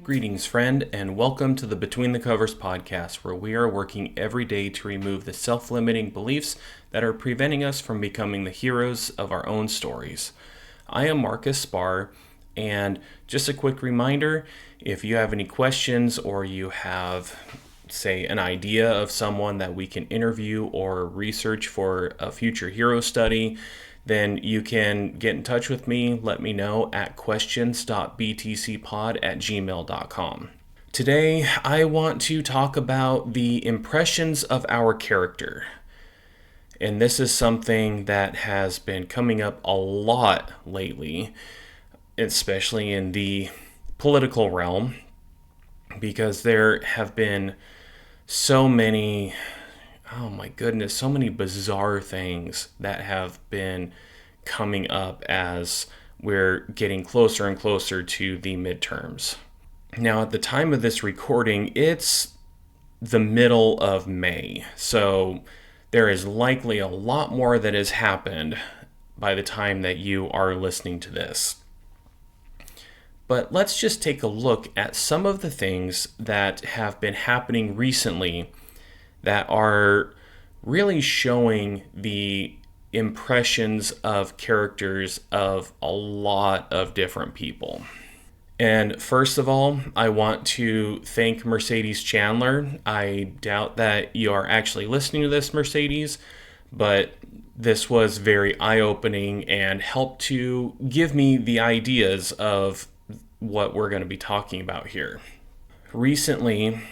Greetings, friend, and welcome to the Between the Covers podcast, where we are working every day to remove the self-limiting beliefs that are preventing us from becoming the heroes of our own stories. I am Marcus Spar, and just a quick reminder, if you have any questions or you have, say, an idea of someone that we can interview or research for a future hero study, then you can get in touch with me, let me know at questions.btcpod@gmail.com. Today, I want to talk about the impressions of our character. And this is something that has been coming up a lot lately, especially in the political realm, because there have been so many so many bizarre things that have been coming up as we're getting closer and closer to the midterms. Now, at the time of this recording, it's the middle of May, so there is likely a lot more that has happened by the time that you are listening to this. But let's just take a look at some of the things that have been happening recently that are really showing the impressions of characters of a lot of different people. And first of all, I want to thank Mercedes Chandler. I doubt that you are actually listening to this, Mercedes, but this was very eye-opening and helped to give me the ideas of what we're going to be talking about here. Recently,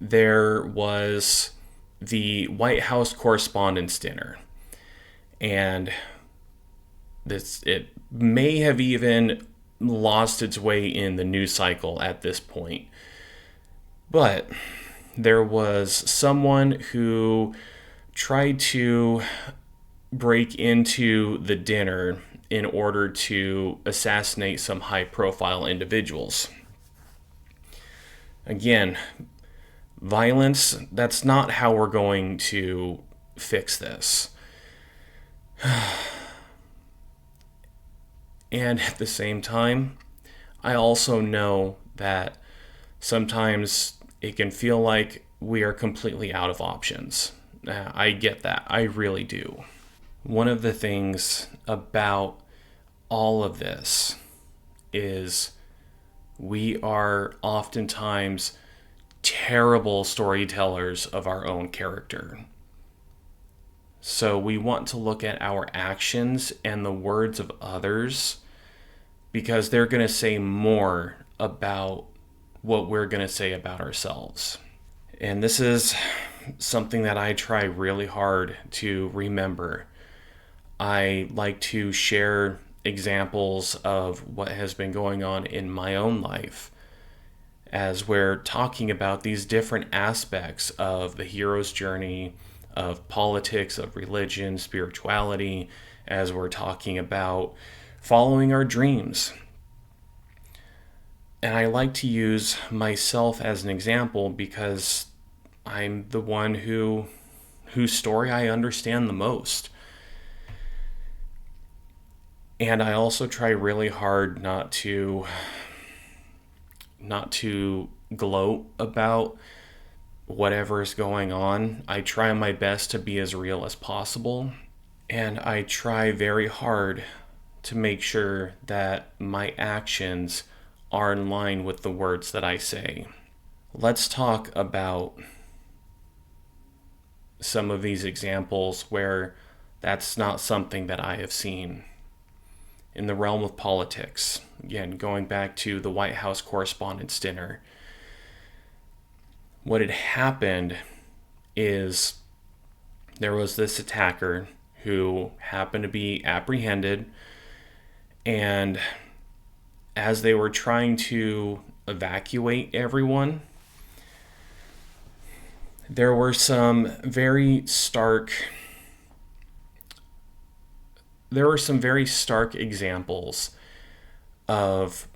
there was the White House Correspondents Dinner, and it may have even lost its way in the news cycle at this point. But there was someone who tried to break into the dinner in order to assassinate some high-profile individuals. Again, violence, that's not how we're going to fix this. And at the same time, I also know that sometimes it can feel like we are completely out of options. I get that. I really do. One of the things about all of this is we are oftentimes terrible storytellers of our own character. So we want to look at our actions and the words of others because they're going to say more about what we're going to say about ourselves. And this is something that I try really hard to remember. I like to share examples of what has been going on in my own life as we're talking about these different aspects of the hero's journey, of politics, of religion, spirituality, as we're talking about following our dreams. And I like to use myself as an example because I'm the one whose story I understand the most. And I also try really hard not to gloat about whatever is going on. I try my best to be as real as possible, and I try very hard to make sure that my actions are in line with the words that I say. Let's talk about some of these examples where that's not something that I have seen. In the realm of politics, again, going back to the White House Correspondents Dinner, what had happened is there was this attacker who happened to be apprehended, and as they were trying to evacuate everyone, there were some very stark examples of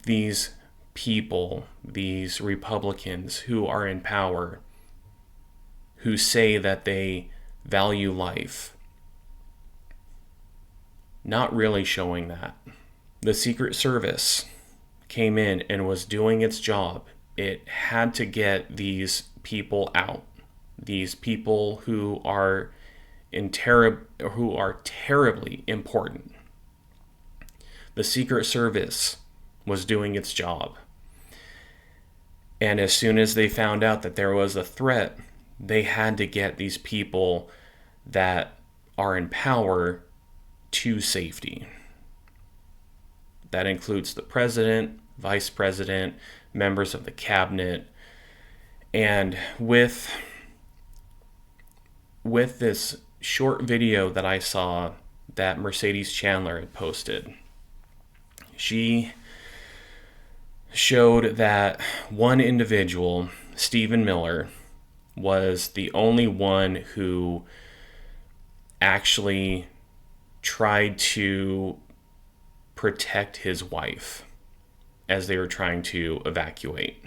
these people, these Republicans who are in power, who say that they value life, not really showing that. The Secret Service came in and was doing its job, it had to get these people out. These people who are terribly important. The Secret Service was doing its job. And as soon as they found out that there was a threat, they had to get these people that are in power to safety. That includes the president, vice president, members of the cabinet. And with this short video that I saw that Mercedes Chandler had posted, she showed that one individual, Stephen Miller, was the only one who actually tried to protect his wife as they were trying to evacuate.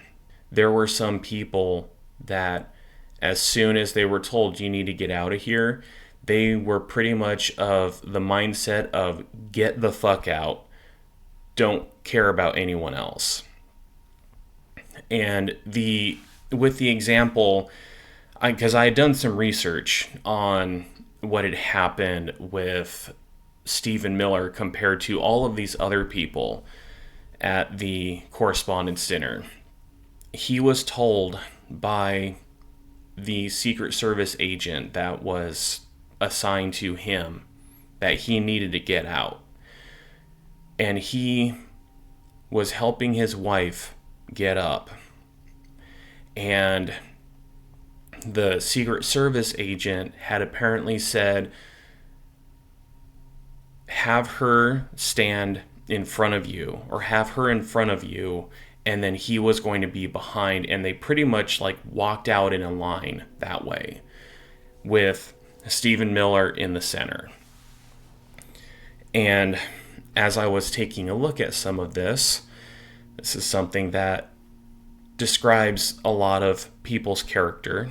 There were some people that, as soon as they were told you need to get out of here, they were pretty much of the mindset of get the fuck out, don't care about anyone else. And with the example, because I had done some research on what had happened with Stephen Miller compared to all of these other people at the Correspondents Dinner. He was told by the Secret Service agent that was assigned to him that he needed to get out. And he was helping his wife get up. And the Secret Service agent had apparently said, have her stand in front of you, or have her in front of you, and then he was going to be behind. And they pretty much like walked out in a line that way, with Stephen Miller in the center. And as I was taking a look at some of this is something that describes a lot of people's character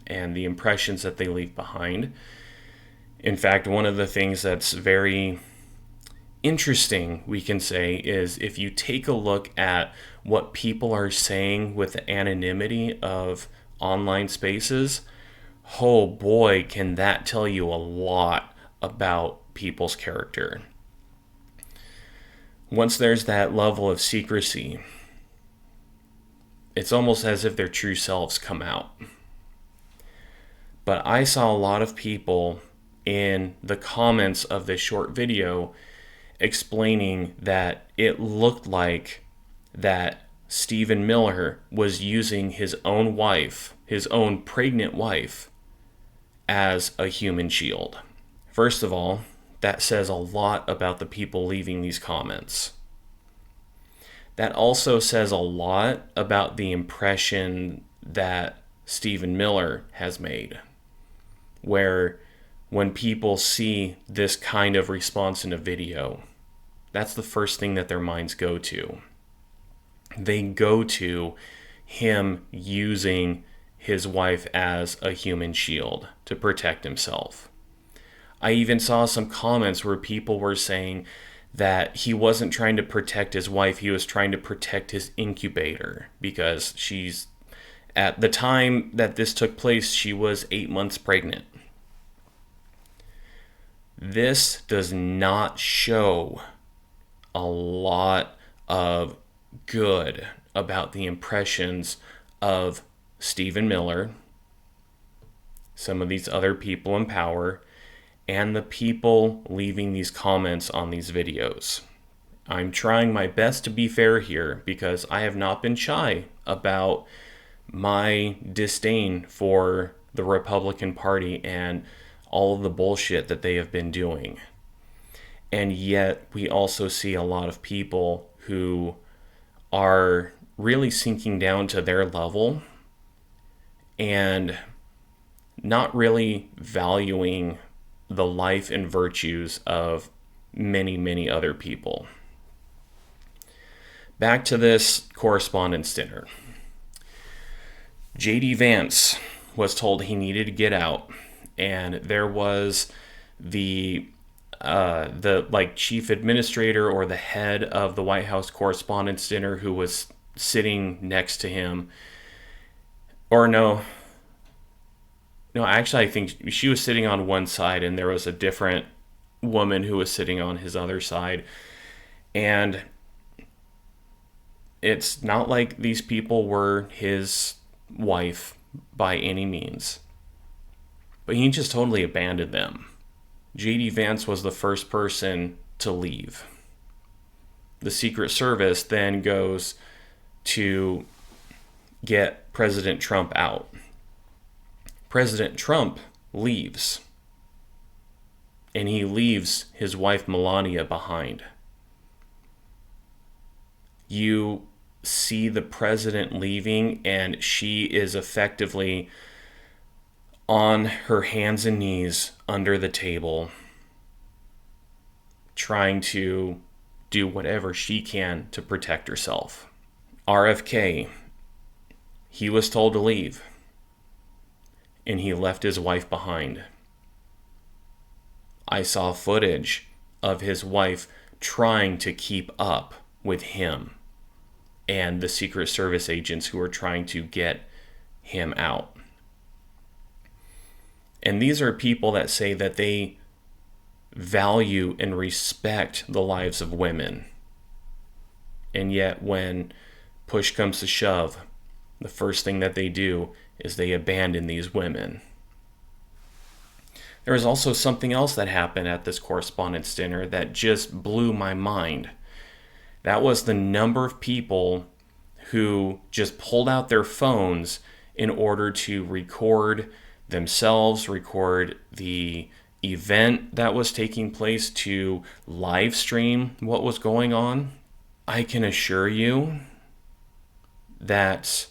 and the impressions that they leave behind. In fact, one of the things that's very interesting, we can say, is if you take a look at what people are saying with the anonymity of online spaces, oh boy, can that tell you a lot about people's character. Once there's that level of secrecy, it's almost as if their true selves come out. But I saw a lot of people in the comments of this short video explaining that it looked like that Stephen Miller was using his own wife, his own pregnant wife, as a human shield. First of all, that says a lot about the people leaving these comments. That also says a lot about the impression that Stephen Miller has made, where when people see this kind of response in a video, that's the first thing that their minds go to. They go to him using his wife as a human shield to protect himself. I even saw some comments where people were saying that he wasn't trying to protect his wife, he was trying to protect his incubator, because she's, at the time that this took place, she was 8 months pregnant. This does not show a lot of good about the impressions of Stephen Miller, some of these other people in power, and the people leaving these comments on these videos. I'm trying my best to be fair here, because I have not been shy about my disdain for the Republican Party and all of the bullshit that they have been doing. And yet we also see a lot of people who are really sinking down to their level and not really valuing the life and virtues of many, many other people. Back to this Correspondents Dinner. J.D. Vance was told he needed to get out, and there was the the like chief administrator or the head of the White House Correspondents Dinner who was sitting next to him. Or no, actually, I think she was sitting on one side and there was a different woman who was sitting on his other side. And it's not like these people were his wife by any means. But he just totally abandoned them. J.D. Vance was the first person to leave. The Secret Service then goes to get President Trump out. President Trump leaves. And he leaves his wife Melania behind. You see the president leaving, and she is effectively on her hands and knees under the table, trying to do whatever she can to protect herself. RFK, he was told to leave, and he left his wife behind. I saw footage of his wife trying to keep up with him and the Secret Service agents who were trying to get him out. And these are people that say that they value and respect the lives of women. And yet when push comes to shove, the first thing that they do is they abandon these women. There was also something else that happened at this correspondence dinner that just blew my mind. That was the number of people who just pulled out their phones in order to record themselves, record the event that was taking place, to live stream what was going on. I can assure you that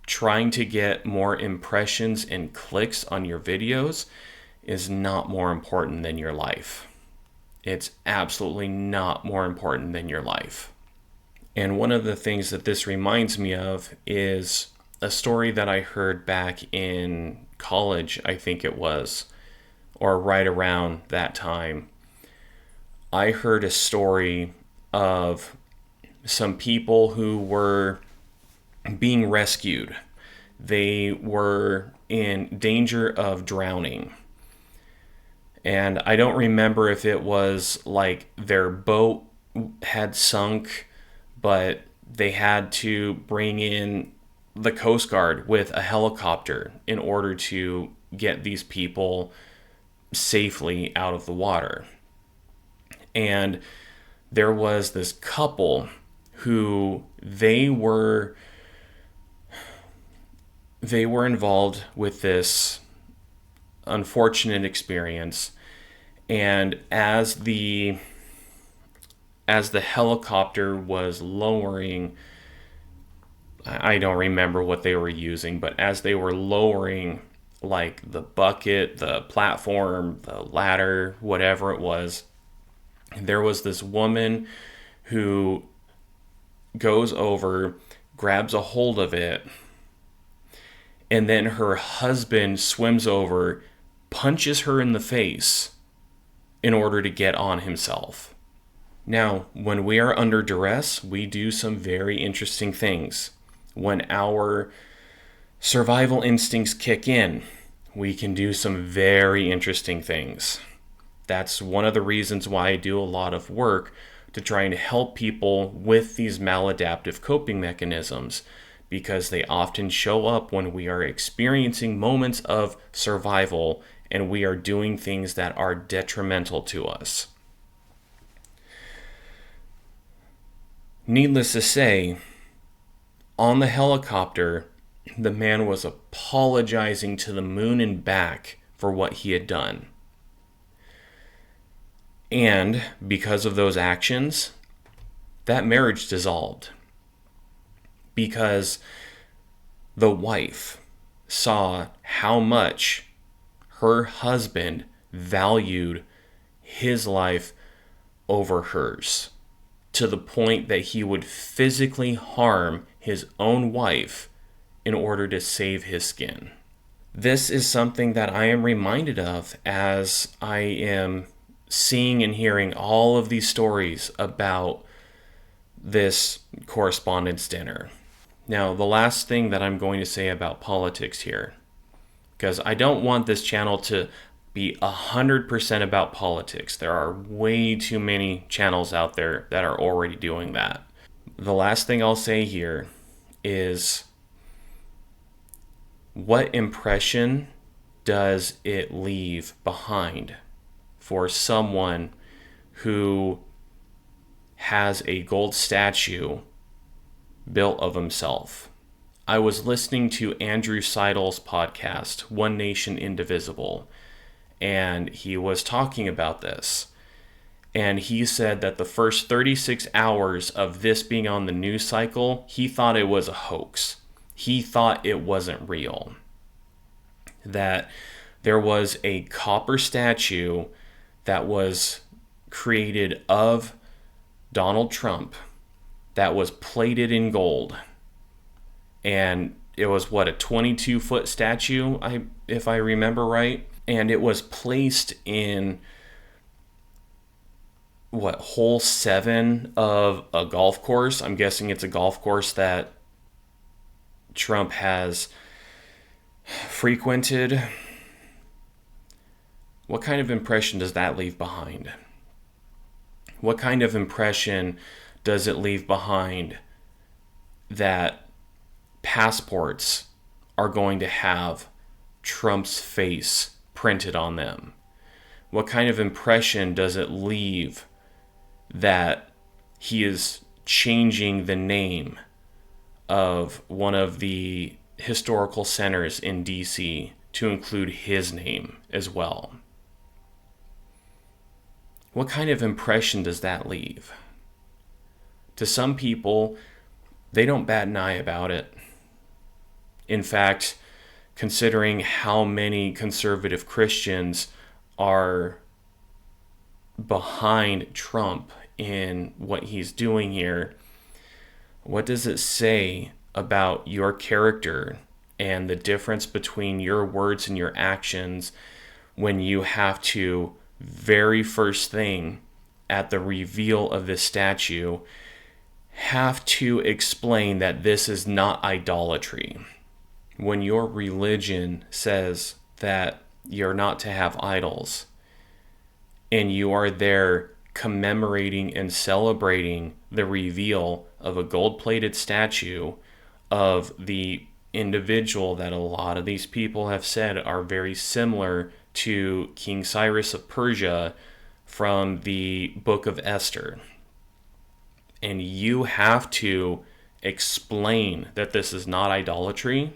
trying to get more impressions and clicks on your videos is not more important than your life. It's absolutely not more important than your life. And one of the things that this reminds me of is a story that I heard back in college, I think it was, or right around that time. I heard a story of some people who were being rescued. They were in danger of drowning. And I don't remember if it was like their boat had sunk, but they had to bring in the Coast Guard with a helicopter in order to get these people safely out of the water. And there was this couple who they were involved with this unfortunate experience. And as the helicopter was lowering, I don't remember what they were using, but as they were lowering like the bucket, the platform, the ladder, whatever it was, there was this woman who goes over, grabs a hold of it, and then her husband swims over, punches her in the face in order to get on himself. Now, when we are under duress, we do some very interesting things. When our survival instincts kick in, we can do some very interesting things. That's one of the reasons why I do a lot of work to try and help people with these maladaptive coping mechanisms, because they often show up when we are experiencing moments of survival and we are doing things that are detrimental to us. Needless to say, on the helicopter, the man was apologizing to the moon and back for what he had done. And because of those actions, that marriage dissolved. Because the wife saw how much her husband valued his life over hers, to the point that he would physically harm his own wife in order to save his skin. This is something that I am reminded of as I am seeing and hearing all of these stories about this correspondence dinner. Now, the last thing that I'm going to say about politics here, because I don't want this channel to be 100% about politics. There are way too many channels out there that are already doing that. The last thing I'll say here is, what impression does it leave behind for someone who has a gold statue built of himself? I was listening to Andrew Seidel's podcast, One Nation Indivisible, and he was talking about this. And he said that the first 36 hours of this being on the news cycle, he thought it was a hoax. He thought it wasn't real. That there was a copper statue that was created of Donald Trump that was plated in gold. And it was, a 22-foot statue, if I remember right. And it was placed in, hole 7 of a golf course. I'm guessing it's a golf course that Trump has frequented. What kind of impression does that leave behind? What kind of impression does it leave behind that passports are going to have Trump's face printed on them? What kind of impression does it leave that he is changing the name of one of the historical centers in DC to include his name as well? What kind of impression does that leave? To some people, they don't bat an eye about it. In fact, considering how many conservative Christians are behind Trump in what he's doing here, what does it say about your character and the difference between your words and your actions when you have to, very first thing at the reveal of this statue, have to explain that this is not idolatry? When your religion says that you're not to have idols, and you are there commemorating and celebrating the reveal of a gold-plated statue of the individual that a lot of these people have said are very similar to King Cyrus of Persia from the Book of Esther. And you have to explain that this is not idolatry.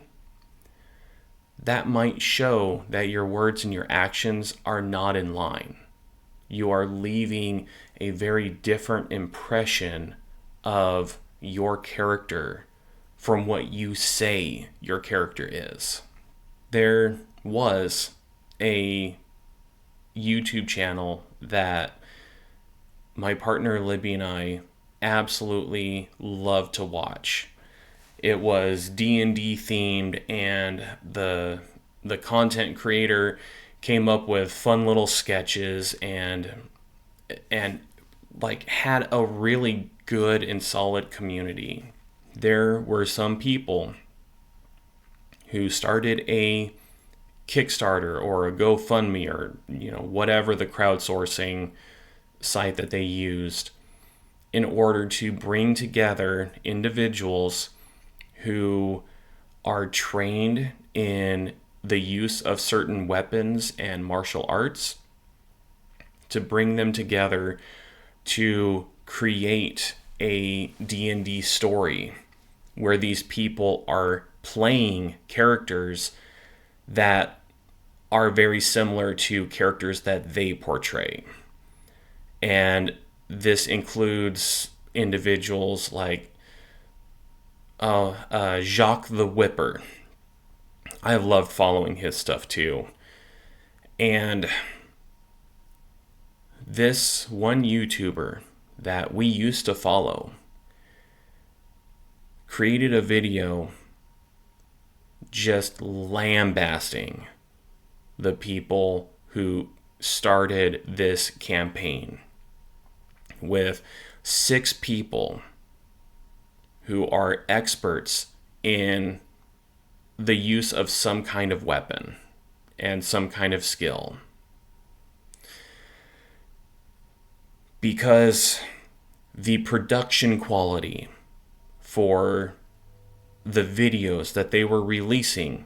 That might show that your words and your actions are not in line. You are leaving a very different impression of your character from what you say your character is. There was a YouTube channel that my partner Libby and I absolutely love to watch. It was D&D themed, and the content creator came up with fun little sketches and had a really good and solid community. There were some people who started a Kickstarter or a GoFundMe or whatever the crowdsourcing site that they used in order to bring together individuals who are trained in the use of certain weapons and martial arts, to bring them together to create a D&D story where these people are playing characters that are very similar to characters that they portray. And this includes individuals like Jacques the Whipper. I have loved following his stuff too. And this one YouTuber that we used to follow created a video just lambasting the people who started this campaign with 6 people who are experts in the use of some kind of weapon and some kind of skill. Because the production quality for the videos that they were releasing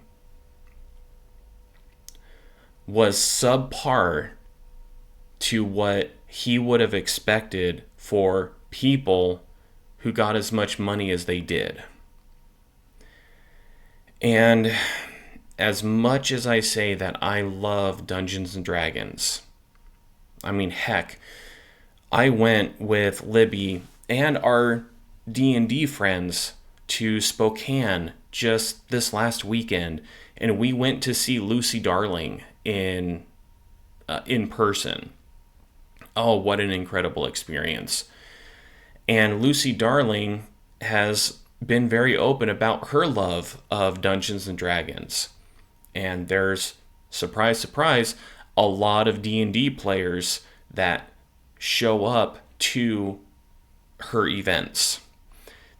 was subpar to what he would have expected for people who got as much money as they did. And as much as I say that I love Dungeons and Dragons, I mean, heck, I went with Libby and our D&D friends to Spokane just this last weekend, and we went to see Lucy Darling in person. Oh, what an incredible experience. And Lucy Darling has been very open about her love of Dungeons and Dragons. And there's, surprise, surprise, a lot of D&D players that show up to her events.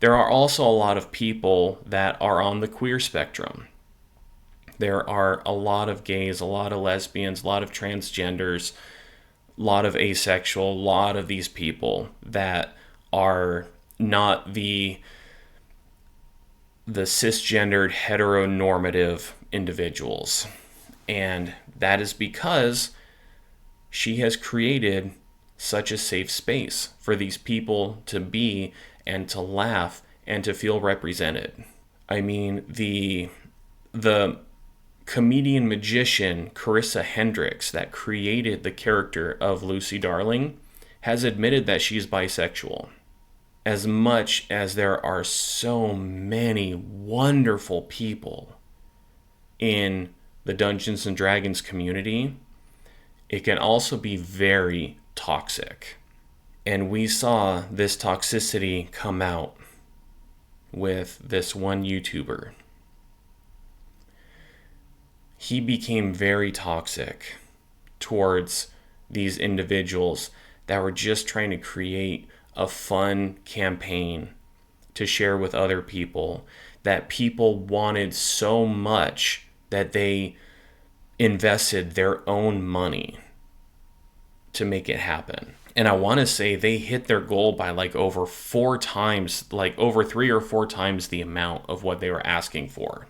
There are also a lot of people that are on the queer spectrum. There are a lot of gays, a lot of lesbians, a lot of transgenders, a lot of asexual, a lot of these people that are not the cisgendered heteronormative individuals. And that is because she has created such a safe space for these people to be and to laugh and to feel represented. I mean, the comedian magician Carissa Hendricks that created the character of Lucy Darling has admitted that she's bisexual. As much as there are so many wonderful people in the Dungeons and Dragons community, it can also be very toxic. And we saw this toxicity come out with this one YouTuber. He became very toxic towards these individuals that were just trying to create a fun campaign to share with other people that people wanted so much that they invested their own money to make it happen. And I want to say they hit their goal by over 4 times, over 3 or 4 times the amount of what they were asking for.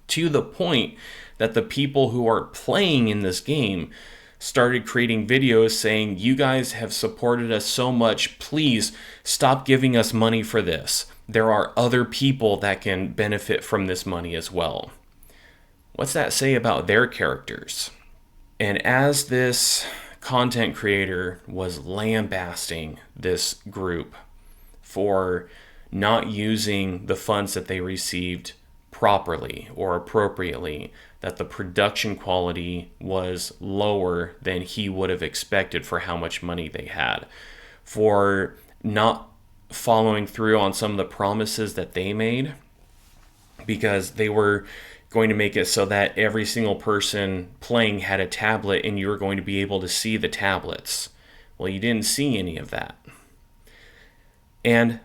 To the point that the people who are playing in this game started creating videos saying, "You guys have supported us so much, please stop giving us money for this. There are other people that can benefit from this money as well." What's that say about their characters? And as this content creator was lambasting this group for not using the funds that they received properly or appropriately, that the production quality was lower than he would have expected for how much money they had, for not following through on some of the promises that they made, because they were going to make it so that every single person playing had a tablet and you were going to be able to see the tablets. Well, you didn't see any of that. And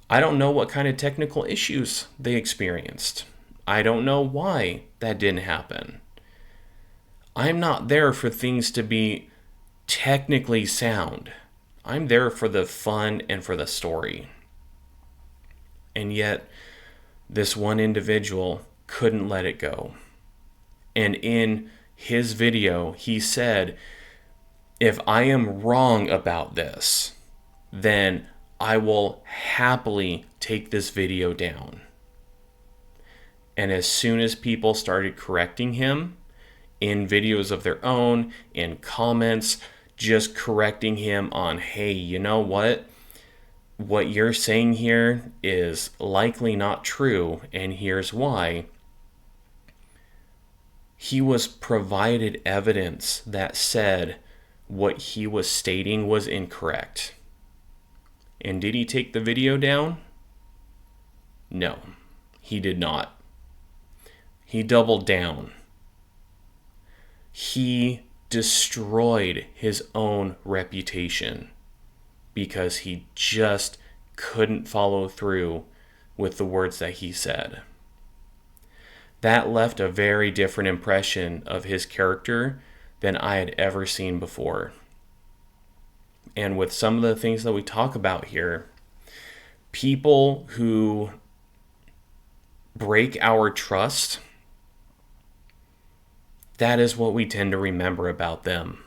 I don't know what kind of technical issues they experienced. I don't know why that didn't happen. I'm not there for things to be technically sound. I'm there for the fun and for the story. And yet, this one individual couldn't let it go. And in his video, he said, "If I am wrong about this, then I will happily take this video down." And as soon as people started correcting him in videos of their own, in comments, just correcting him on, "Hey, you know what? What you're saying here is likely not true, and here's why." He was provided evidence that said what he was stating was incorrect. And did he take the video down? No, he did not. He doubled down. He destroyed his own reputation because he just couldn't follow through with the words that he said. That left a very different impression of his character than I had ever seen before. And with some of the things that we talk about here, people who break our trust, that is what we tend to remember about them.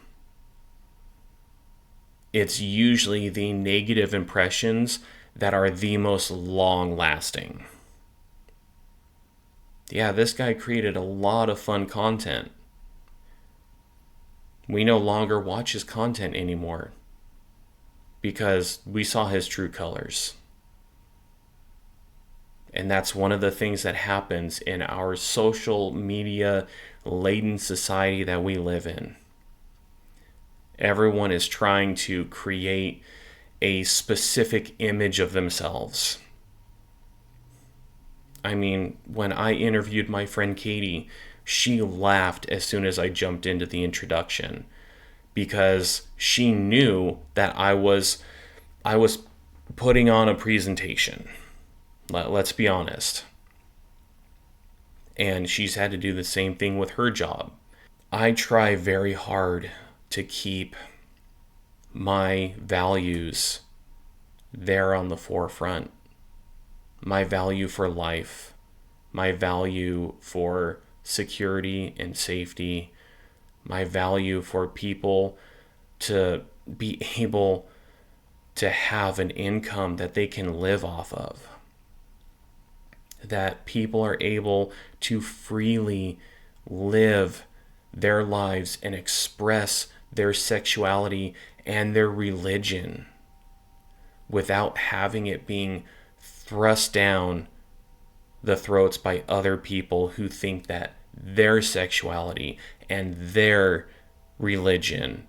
It's usually the negative impressions that are the most long-lasting. Yeah, this guy created a lot of fun content. We no longer watch his content anymore because we saw his true colors. And that's one of the things that happens in our social media laden society that we live in. Everyone is trying to create a specific image of themselves. I mean, when I interviewed my friend Katie, she laughed as soon as I jumped into the introduction because she knew that I was putting on a presentation. Let's be honest. And she's had to do the same thing with her job. I try very hard to keep my values there on the forefront. My value for life, my value for security and safety, my value for people to be able to have an income that they can live off of. That people are able to freely live their lives and express their sexuality and their religion without having it being thrust down the throats by other people who think that their sexuality and their religion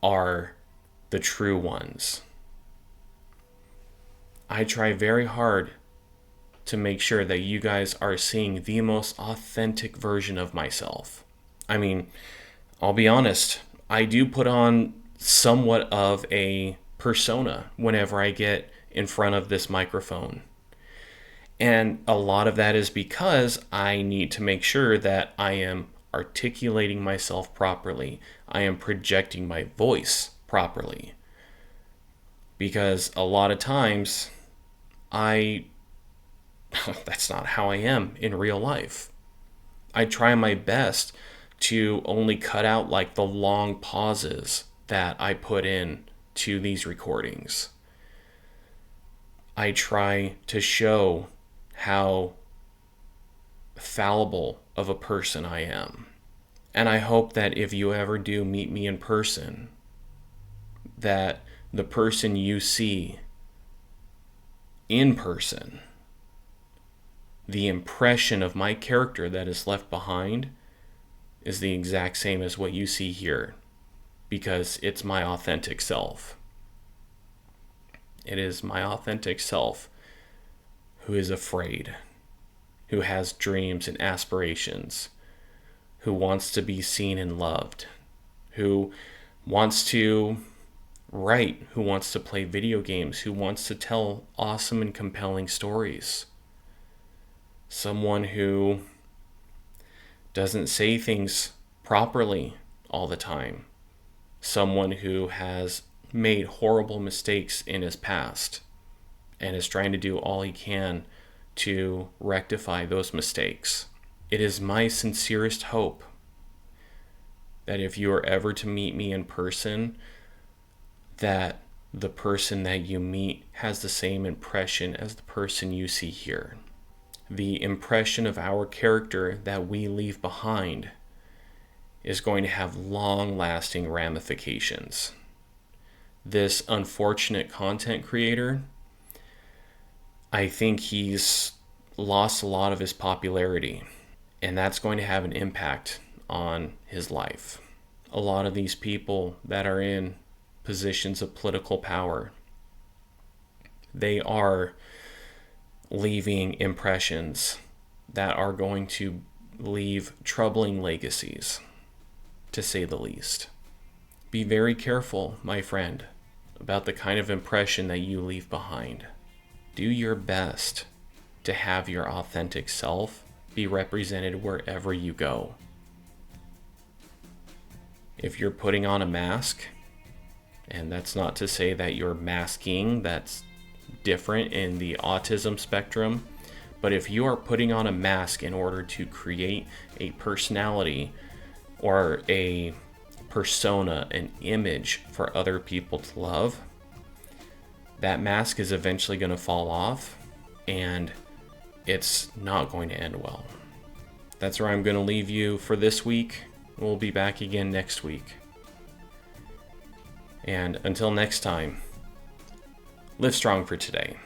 are the true ones. I try very hard to make sure that you guys are seeing the most authentic version of myself. I mean, I'll be honest, I do put on somewhat of a persona whenever I get in front of this microphone. And a lot of that is because I need to make sure that I am articulating myself properly. I am projecting my voice properly. Because a lot of times, that's not how I am in real life. I try my best to only cut out like the long pauses that I put in to these recordings. I try to show how fallible of a person I am. And I hope that if you ever do meet me in person, that the person you see in person, the impression of my character that is left behind is the exact same as what you see here, because it's my authentic self. It is my authentic self who is afraid, who has dreams and aspirations, who wants to be seen and loved, who wants to write, who wants to play video games, who wants to tell awesome and compelling stories. Someone who doesn't say things properly all the time. Someone who has made horrible mistakes in his past and is trying to do all he can to rectify those mistakes. It is my sincerest hope that if you are ever to meet me in person, that the person that you meet has the same impression as the person you see here. The impression of our character that we leave behind is going to have long-lasting ramifications. This unfortunate content creator, I think he's lost a lot of his popularity, and that's going to have an impact on his life. A lot of these people that are in positions of political power, they are leaving impressions that are going to leave troubling legacies. to say the least. Be very careful, my friend, about the kind of impression that you leave behind. Do your best to have your authentic self be represented wherever you go. If you're putting on a mask, and that's not to say that you're masking, that's different in the autism spectrum, but if you are putting on a mask in order to create a personality or a persona, an image for other people to love, that mask is eventually going to fall off and it's not going to end well. That's where I'm going to leave you for this week. We'll be back again next week. And until next time, live strong for today.